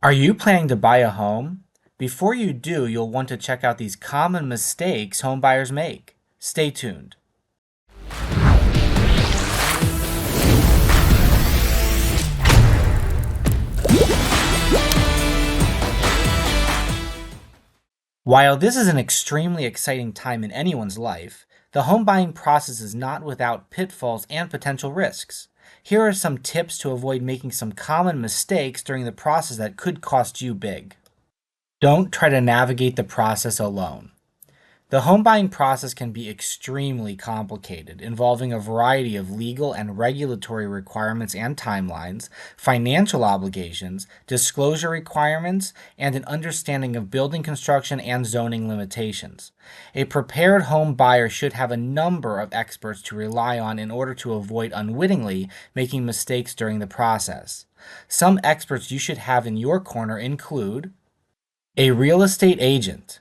Are you planning to buy a home? Before you do, you'll want to check out these common mistakes home buyers make. Stay tuned. While this is an extremely exciting time in anyone's life, the home buying process is not without pitfalls and potential risks. Here are some tips to avoid making some common mistakes during the process that could cost you big. Don't try to navigate the process alone. The home buying process can be extremely complicated, involving a variety of legal and regulatory requirements and timelines, financial obligations, disclosure requirements, and an understanding of building construction and zoning limitations. A prepared home buyer should have a number of experts to rely on in order to avoid unwittingly making mistakes during the process. Some experts you should have in your corner include a real estate agent.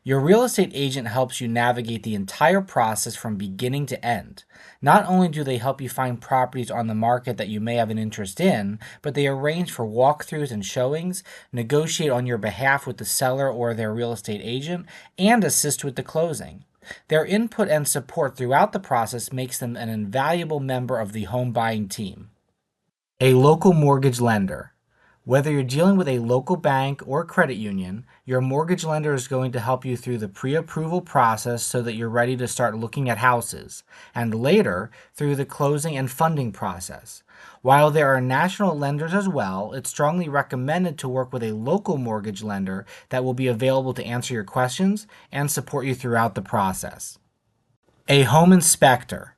Your real estate agent helps you navigate the entire process from beginning to end. Not only do they help you find properties on the market that you may have an interest in, but they arrange for walkthroughs and showings, negotiate on your behalf with the seller or their real estate agent, and assist with the closing. Their input and support throughout the process makes them an invaluable member of the home buying team. A local mortgage lender. Whether you're dealing with a local bank or credit union, your mortgage lender is going to help you through the pre-approval process so that you're ready to start looking at houses, and later through the closing and funding process. While there are national lenders as well, it's strongly recommended to work with a local mortgage lender that will be available to answer your questions and support you throughout the process. A home inspector.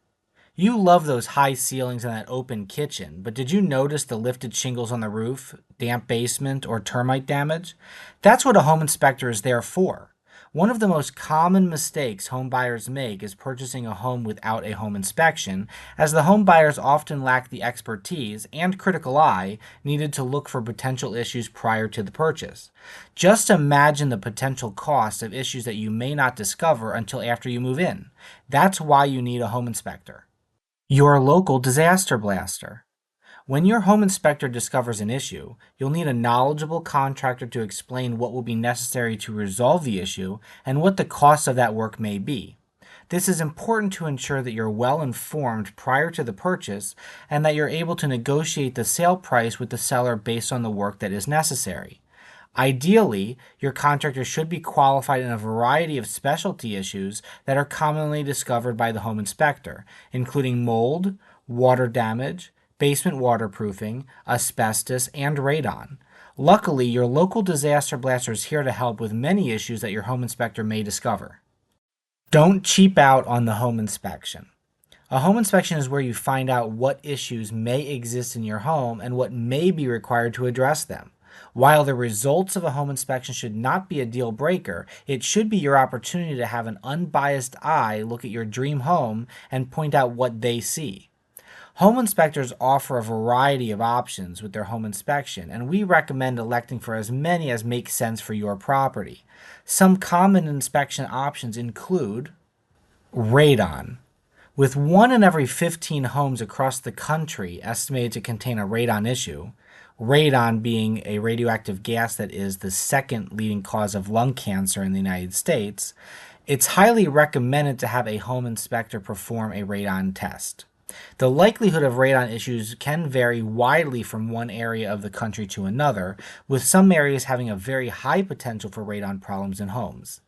You love those high ceilings and that open kitchen, but did you notice the lifted shingles on the roof, damp basement, or termite damage? That's what a home inspector is there for. One of the most common mistakes home buyers make is purchasing a home without a home inspection, as the home buyers often lack the expertise and critical eye needed to look for potential issues prior to the purchase. Just imagine the potential cost of issues that you may not discover until after you move in. That's why you need a home inspector. Your local disaster blaster. When your home inspector discovers an issue, you'll need a knowledgeable contractor to explain what will be necessary to resolve the issue and what the cost of that work may be. This is important to ensure that you're well informed prior to the purchase and that you're able to negotiate the sale price with the seller based on the work that is necessary. Ideally, your contractor should be qualified in a variety of specialty issues that are commonly discovered by the home inspector, including mold, water damage, basement waterproofing, asbestos, and radon. Luckily, your local disaster blaster is here to help with many issues that your home inspector may discover. Don't cheap out on the home inspection. A home inspection is where you find out what issues may exist in your home and what may be required to address them. While the results of a home inspection should not be a deal breaker, it should be your opportunity to have an unbiased eye look at your dream home and point out what they see. Home inspectors offer a variety of options with their home inspection, and we recommend electing for as many as make sense for your property. Some common inspection options include radon. With 1 in every 15 homes across the country estimated to contain a radon issue, radon being a radioactive gas that is the second leading cause of lung cancer in the United States, it's highly recommended to have a home inspector perform a radon test. The likelihood of radon issues can vary widely from one area of the country to another, with some areas having a very high potential for radon problems in homes.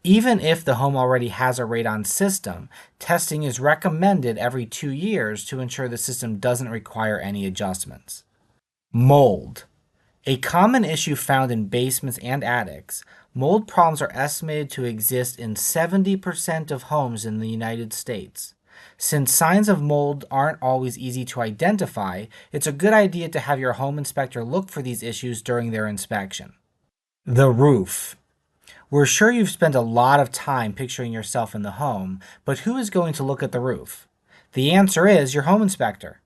Even if the home already has a radon system, testing is recommended every 2 years to ensure the system doesn't require any adjustments. Mold. A common issue found in basements and attics, mold problems are estimated to exist in 70% of homes in the United States. Since signs of mold aren't always easy to identify, it's a good idea to have your home inspector look for these issues during their inspection. The roof. We're sure you've spent a lot of time picturing yourself in the home, but who is going to look at the roof? The answer is your home inspector.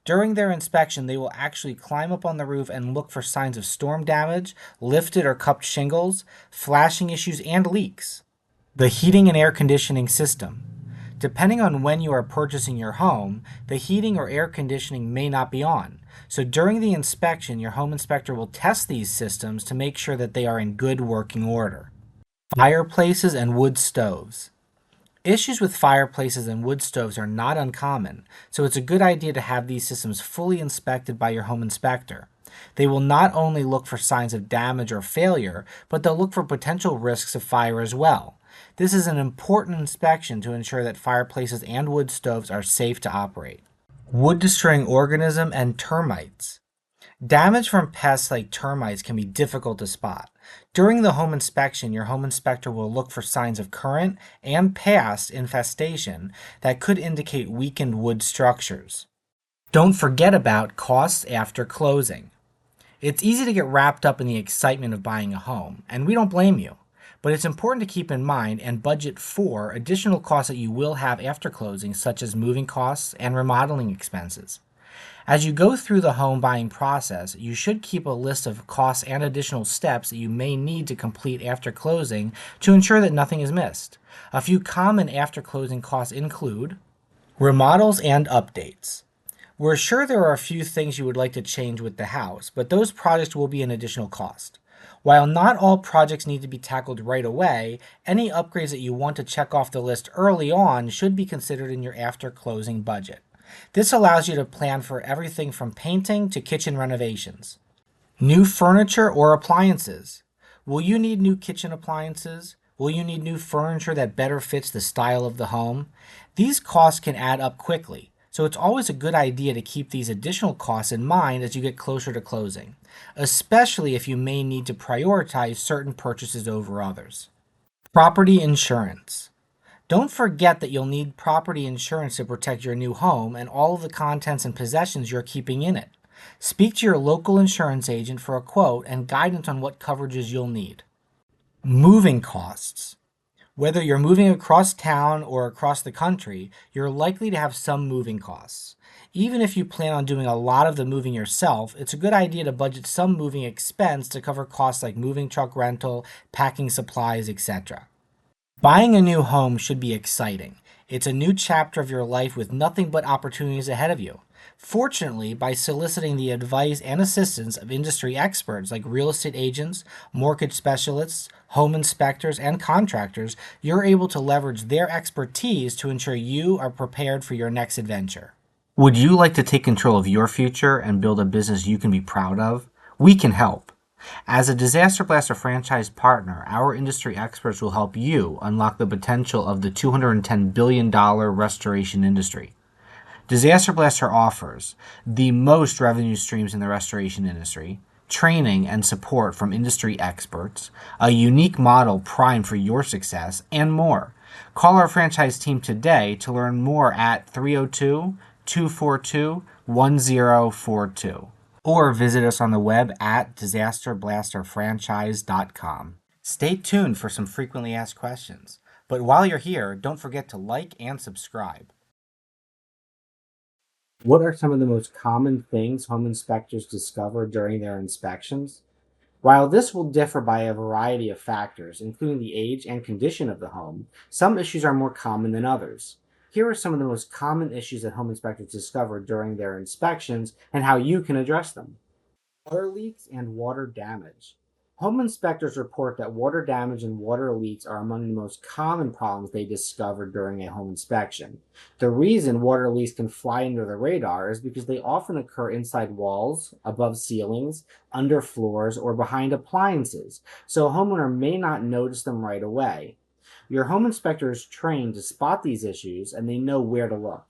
During their inspection, they will actually climb up on the roof and look for signs of storm damage, lifted or cupped shingles, flashing issues, and leaks. The heating and air conditioning system. Depending on when you are purchasing your home, the heating or air conditioning may not be on. So during the inspection, your home inspector will test these systems to make sure that they are in good working order. Fireplaces and wood stoves. Issues with fireplaces and wood stoves are not uncommon, so it's a good idea to have these systems fully inspected by your home inspector. They will not only look for signs of damage or failure, but they'll look for potential risks of fire as well. This is an important inspection to ensure that fireplaces and wood stoves are safe to operate. Wood destroying organism and termites. Damage from pests like termites can be difficult to spot. During the home inspection, your home inspector will look for signs of current and past infestation that could indicate weakened wood structures. Don't forget about costs after closing. It's easy to get wrapped up in the excitement of buying a home, and we don't blame you. But it's important to keep in mind and budget for additional costs that you will have after closing, such as moving costs and remodeling expenses. As you go through the home buying process, you should keep a list of costs and additional steps that you may need to complete after closing to ensure that nothing is missed. A few common after closing costs include remodels and updates. We're sure there are a few things you would like to change with the house, but those projects will be an additional cost. While not all projects need to be tackled right away, any upgrades that you want to check off the list early on should be considered in your after closing budget. This allows you to plan for everything from painting to kitchen renovations. New furniture or appliances. Will you need new kitchen appliances? Will you need new furniture that better fits the style of the home? These costs can add up quickly, so it's always a good idea to keep these additional costs in mind as you get closer to closing, especially if you may need to prioritize certain purchases over others. Property insurance. Don't forget that you'll need property insurance to protect your new home and all of the contents and possessions you're keeping in it. Speak to your local insurance agent for a quote and guidance on what coverages you'll need. Moving costs. Whether you're moving across town or across the country, you're likely to have some moving costs. Even if you plan on doing a lot of the moving yourself, it's a good idea to budget some moving expense to cover costs like moving truck rental, packing supplies, etc. Buying a new home should be exciting. It's a new chapter of your life with nothing but opportunities ahead of you. Fortunately, by soliciting the advice and assistance of industry experts like real estate agents, mortgage specialists, home inspectors, and contractors, you're able to leverage their expertise to ensure you are prepared for your next adventure. Would you like to take control of your future and build a business you can be proud of? We can help. As a Disaster Blaster franchise partner, our industry experts will help you unlock the potential of the $210 billion restoration industry. Disaster Blaster offers the most revenue streams in the restoration industry, training and support from industry experts, a unique model primed for your success, and more. Call our franchise team today to learn more at 302 242 1042. Or visit us on the web at disasterblasterfranchise.com. Stay tuned for some frequently asked questions. But while you're here, don't forget to like and subscribe. What are some of the most common things home inspectors discover during their inspections? While this will differ by a variety of factors, including the age and condition of the home, some issues are more common than others. Here are some of the most common issues that home inspectors discover during their inspections and how you can address them. Water leaks and water damage. Home inspectors report that water damage and water leaks are among the most common problems they discover during a home inspection. The reason water leaks can fly under the radar is because they often occur inside walls, above ceilings, under floors, or behind appliances, so a homeowner may not notice them right away. Your home inspector is trained to spot these issues and they know where to look.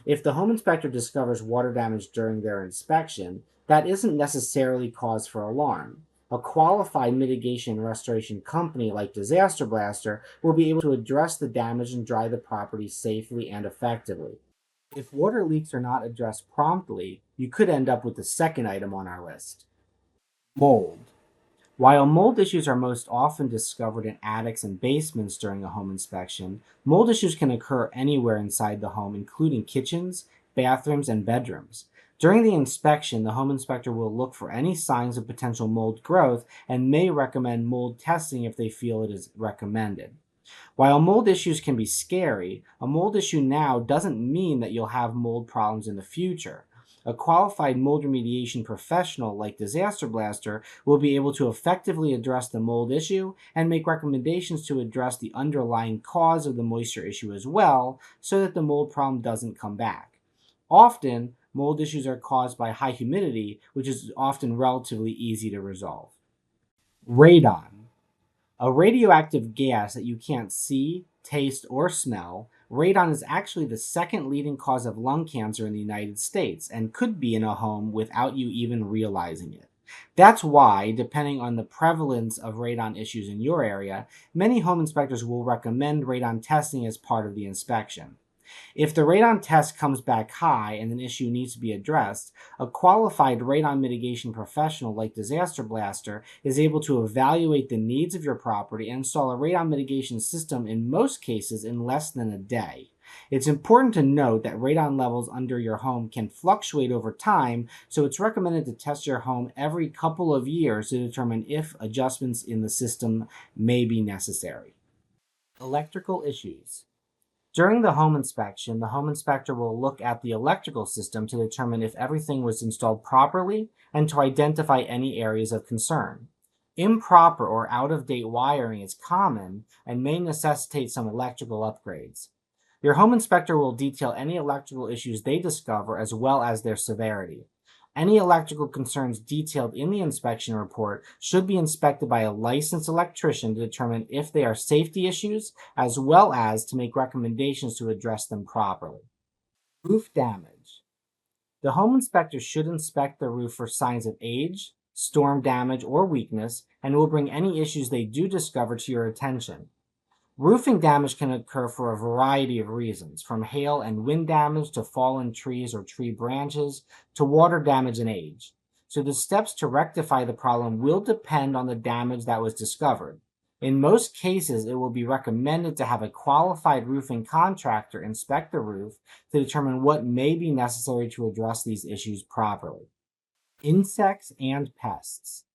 If the home inspector discovers water damage during their inspection, that isn't necessarily cause for alarm. A qualified mitigation and restoration company like Disaster Blaster will be able to address the damage and dry the property safely and effectively. If water leaks are not addressed promptly, you could end up with the second item on our list. Mold. While mold issues are most often discovered in attics and basements during a home inspection, mold issues can occur anywhere inside the home, including kitchens, bathrooms, and bedrooms. During the inspection, the home inspector will look for any signs of potential mold growth and may recommend mold testing if they feel it is recommended. While mold issues can be scary, a mold issue now doesn't mean that you'll have mold problems in the future. A qualified mold remediation professional like Disaster Blaster will be able to effectively address the mold issue and make recommendations to address the underlying cause of the moisture issue as well, so that the mold problem doesn't come back. Often, mold issues are caused by high humidity, which is often relatively easy to resolve. Radon. A radioactive gas that you can't see, taste, or smell, radon is actually the second leading cause of lung cancer in the United States and could be in a home without you even realizing it. That's why, depending on the prevalence of radon issues in your area, many home inspectors will recommend radon testing as part of the inspection. If the radon test comes back high and an issue needs to be addressed, a qualified radon mitigation professional like Disaster Blaster is able to evaluate the needs of your property and install a radon mitigation system in most cases in less than a day. It's important to note that radon levels under your home can fluctuate over time, so it's recommended to test your home every couple of years to determine if adjustments in the system may be necessary. Electrical issues. During the home inspection, the home inspector will look at the electrical system to determine if everything was installed properly and to identify any areas of concern. Improper or out-of-date wiring is common and may necessitate some electrical upgrades. Your home inspector will detail any electrical issues they discover as well as their severity. Any electrical concerns detailed in the inspection report should be inspected by a licensed electrician to determine if they are safety issues, as well as to make recommendations to address them properly. Roof damage. The home inspector should inspect the roof for signs of age, storm damage, or weakness, and will bring any issues they do discover to your attention. Roofing damage can occur for a variety of reasons, from hail and wind damage to fallen trees or tree branches to water damage and age. So the steps to rectify the problem will depend on the damage that was discovered. In most cases, it will be recommended to have a qualified roofing contractor inspect the roof to determine what may be necessary to address these issues properly. Insects and pests.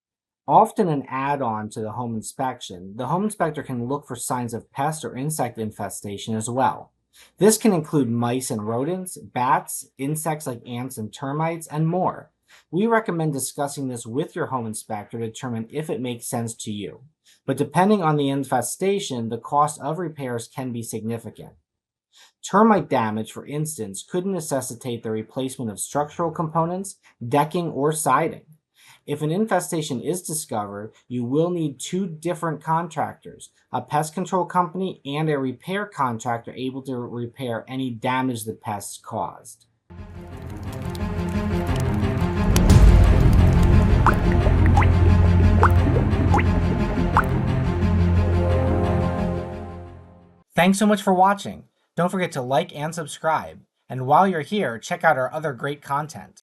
Often an add-on to the home inspection, the home inspector can look for signs of pest or insect infestation as well. This can include mice and rodents, bats, insects like ants and termites, and more. We recommend discussing this with your home inspector to determine if it makes sense to you. But depending on the infestation, the cost of repairs can be significant. Termite damage, for instance, could necessitate the replacement of structural components, decking, or siding. If an infestation is discovered, you will need two different contractors, a pest control company and a repair contractor able to repair any damage the pests caused. Thanks so much for watching. Don't forget to like and subscribe. And while you're here, check out our other great content.